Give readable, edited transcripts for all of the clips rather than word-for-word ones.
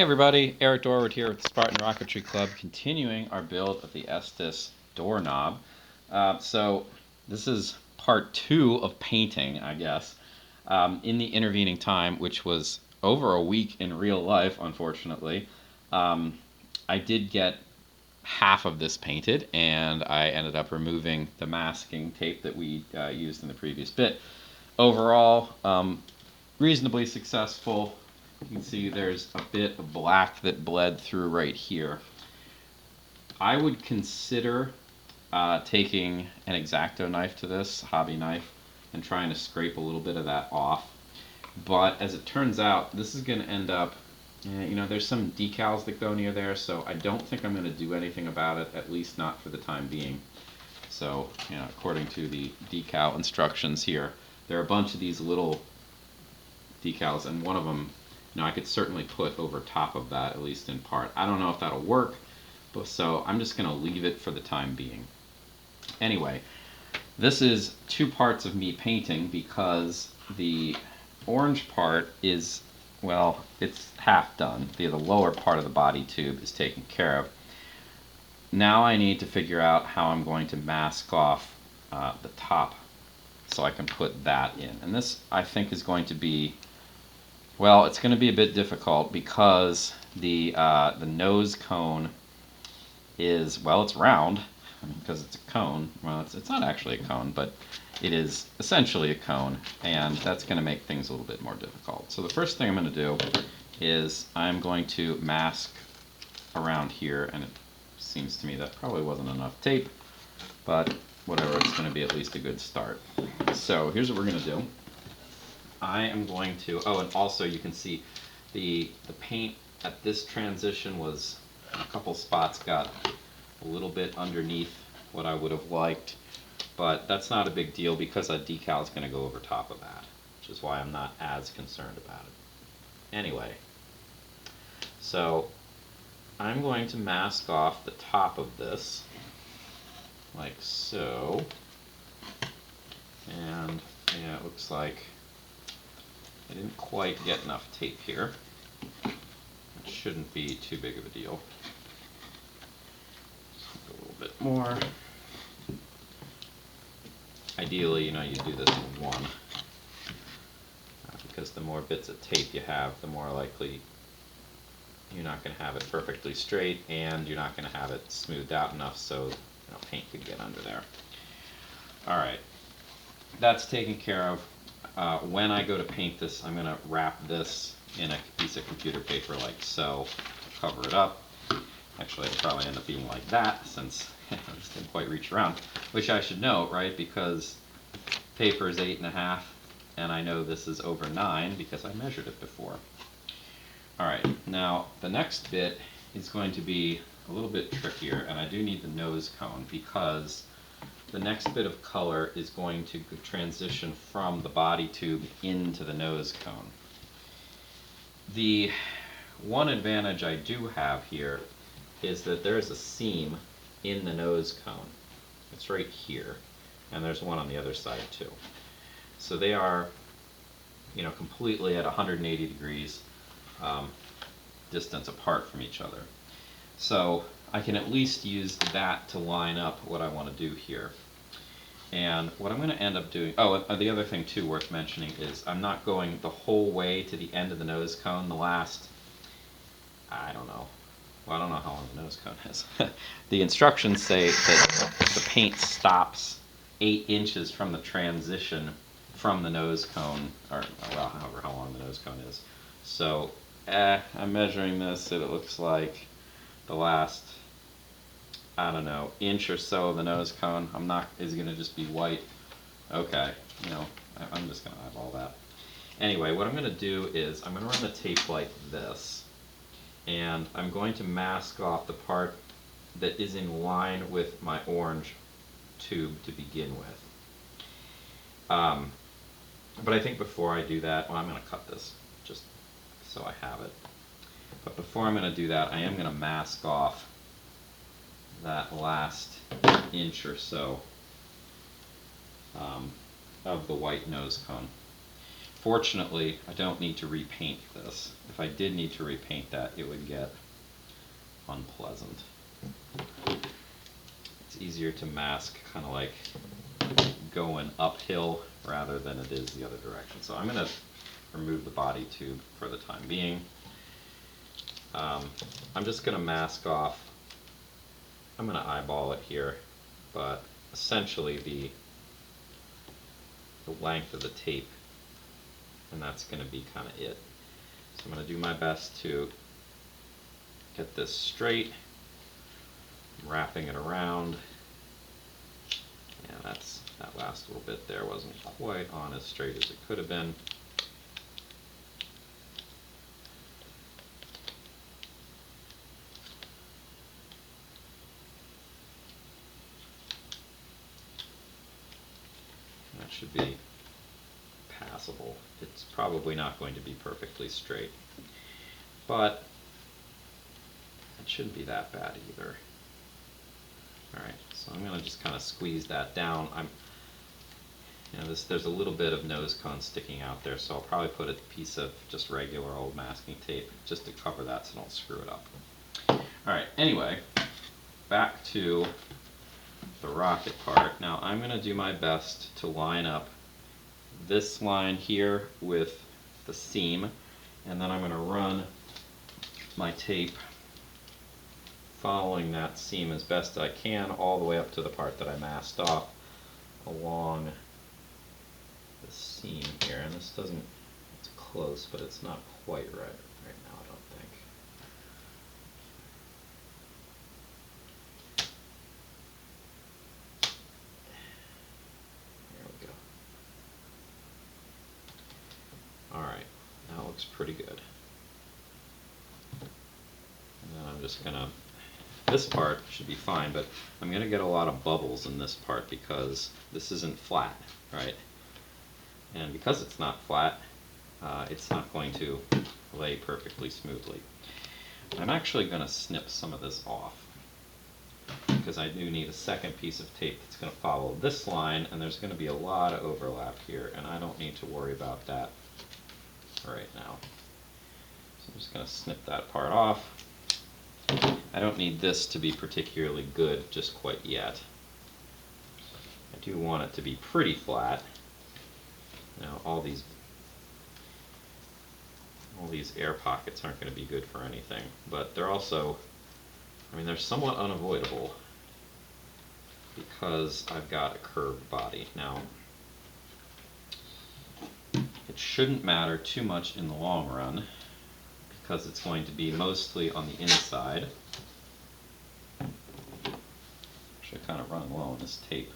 Hey everybody, Eric Dorward here with the Spartan Rocketry Club, continuing our build of the Estes Doorknob. So this is part 2 of painting, I guess. In the intervening time, which was over a week in real life, unfortunately, I did get half of this painted, and I ended up removing the masking tape that we used in the previous bit. Overall, reasonably successful. You can see there's a bit of black that bled through right here. I would consider taking an X-Acto knife to this, hobby knife, and trying to scrape a little bit of that off. But as it turns out, this is going to end up, there's some decals that go near there, so I don't think I'm going to do anything about it, at least not for the time being. So, according to the decal instructions here, there are a bunch of these little decals, and one of them I could certainly put over top of that, at least in part. I don't know if that'll work, but so I'm just going to leave it for the time being. Anyway, this is 2 parts of me painting because the orange part is, well, it's half done. The lower part of the body tube is taken care of. Now I need to figure out how I'm going to mask off the top so I can put that in. And this, I think, is going to be, well, it's going to be a bit difficult because the nose cone is, well, it's round because it's a cone. Well, it's not actually a cone, but it is essentially a cone, and that's going to make things a little bit more difficult. So the first thing I'm going to do is I'm going to mask around here, and it seems to me that probably wasn't enough tape, but whatever, it's going to be at least a good start. So here's what we're going to do. I am going to, oh, and also you can see the paint at this transition was, a couple spots got a little bit underneath what I would have liked, but that's not a big deal because a decal is going to go over top of that, which is why I'm not as concerned about it. Anyway, so I'm going to mask off the top of this, like so, and yeah, it looks like I didn't quite get enough tape here. It shouldn't be too big of a deal. Just a little bit more. Ideally, you do this in one, because the more bits of tape you have, the more likely you're not going to have it perfectly straight, and you're not going to have it smoothed out enough so paint could get under there. Alright, that's taken care of. When I go to paint this, I'm going to wrap this in a piece of computer paper like so, cover it up. Actually, it'll probably end up being like that since I just didn't quite reach around, which I should note, right, because paper is 8.5, and I know this is over 9 because I measured it before. Alright, now the next bit is going to be a little bit trickier, and I do need the nose cone because the next bit of color is going to transition from the body tube into the nose cone. The one advantage I do have here is that there is a seam in the nose cone. It's right here, and there's one on the other side too. So they are, completely at 180 degrees distance apart from each other. So I can at least use that to line up what I want to do here. And what I'm going to end up doing, oh, the other thing too worth mentioning is I'm not going the whole way to the end of the nose cone. The last, I don't know, well, I don't know how long the nose cone is. The instructions say that the paint stops 8 inches from the transition from the nose cone, or well, however how long the nose cone is. So I'm measuring this, and it looks like the last, I don't know, inch or so of the nose cone is going to just be white. Okay, I'm just going to eyeball that. Anyway, what I'm going to do is I'm going to run the tape like this, and I'm going to mask off the part that is in line with my orange tube to begin with. But I think before I do that, well, I'm going to cut this just so I have it. But before I'm going to do that, I am going to mask off that last inch or so of the white nose cone. Fortunately, I don't need to repaint this. If I did need to repaint that, it would get unpleasant. It's easier to mask kind of like going uphill rather than it is the other direction. So I'm going to remove the body tube for the time being. I'm just going to mask off, I'm going to eyeball it here, but essentially the length of the tape, and that's going to be kind of it. So I'm going to do my best to get this straight. I'm wrapping it around. Yeah, that last little bit there wasn't quite on as straight as it could have been. That should be passable. It's probably not going to be perfectly straight, but it shouldn't be that bad either. Alright, so I'm going to just kind of squeeze that down. There's a little bit of nose cone sticking out there, so I'll probably put a piece of just regular old masking tape just to cover that so I don't screw it up. Alright, anyway, back to the rocket part. Now I'm going to do my best to line up this line here with the seam, and then I'm going to run my tape following that seam as best I can all the way up to the part that I masked off along the seam here. And this doesn't, it's close, but it's not quite right now, I don't think. There we go. Alright, that looks pretty good. And then I'm just going to, this part should be fine, but I'm going to get a lot of bubbles in this part because this isn't flat, right? And because it's not flat, it's not going to lay perfectly smoothly. I'm actually going to snip some of this off because I do need a second piece of tape that's going to follow this line, and there's going to be a lot of overlap here, and I don't need to worry about that right now. So I'm just going to snip that part off. I don't need this to be particularly good just quite yet. I do want it to be pretty flat. Now all these air pockets aren't going to be good for anything, but they're also, I mean, they're somewhat unavoidable because I've got a curved body. Now, it shouldn't matter too much in the long run because it's going to be mostly on the inside. Should kind of run low on this tape.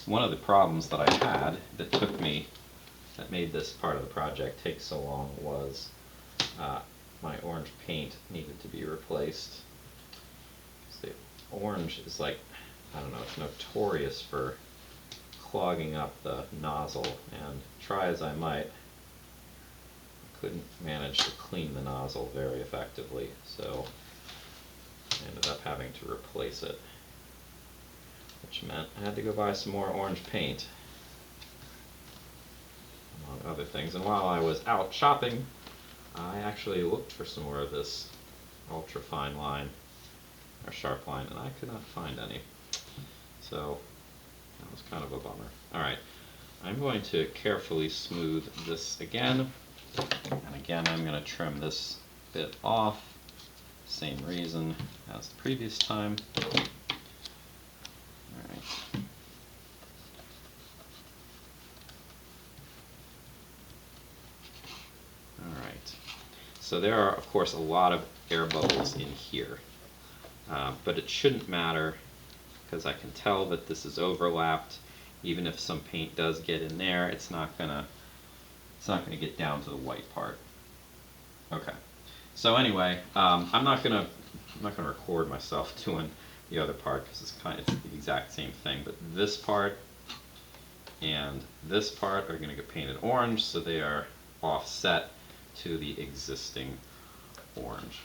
One of the problems that I had that made this part of the project take so long was my orange paint needed to be replaced. The orange is like, I don't know, it's notorious for clogging up the nozzle, and try as I might, I couldn't manage to clean the nozzle very effectively, so I ended up having to replace it, which meant I had to go buy some more orange paint, among other things. And while I was out shopping, I actually looked for some more of this ultra fine line, or sharp line, and I could not find any. So that was kind of a bummer. Alright, I'm going to carefully smooth this again, and again I'm going to trim this bit off. Same reason as the previous time. Alright. Alright. So there are, of course, a lot of air bubbles in here. But it shouldn't matter because I can tell that this is overlapped. Even if some paint does get in there, it's not gonna get down to the white part. Okay. So anyway, I'm not gonna record myself doing the other part because it's the exact same thing. But this part and this part are gonna get painted orange, so they are offset to the existing orange.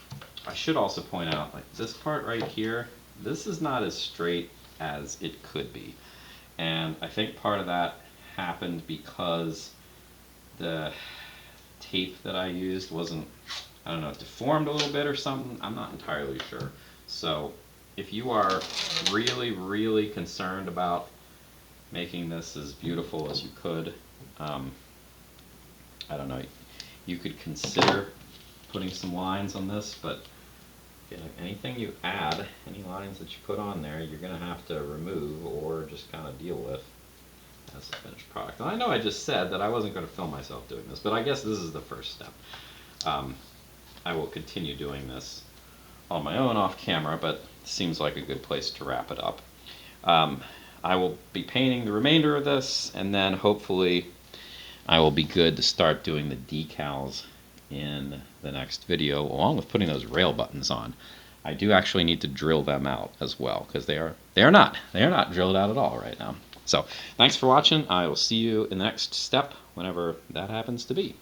I should also point out, like this part right here, this is not as straight as it could be, and I think part of that happened because the tape that I used wasn't, I don't know, deformed a little bit or something. I'm not entirely sure. So if you are really, really concerned about making this as beautiful as you could, I don't know, you could consider putting some lines on this, but anything you add, any lines that you put on there, you're going to have to remove or just kind of deal with as a finished product. And I know I just said that I wasn't going to film myself doing this, but I guess this is the first step. I will continue doing this on my own off camera, but it seems like a good place to wrap it up. I will be painting the remainder of this, and then hopefully I will be good to start doing the decals in the next video, along with putting those rail buttons on. I do actually need to drill them out as well, because they are not drilled out at all right now. So thanks for watching. I will see you in the next step, whenever that happens to be.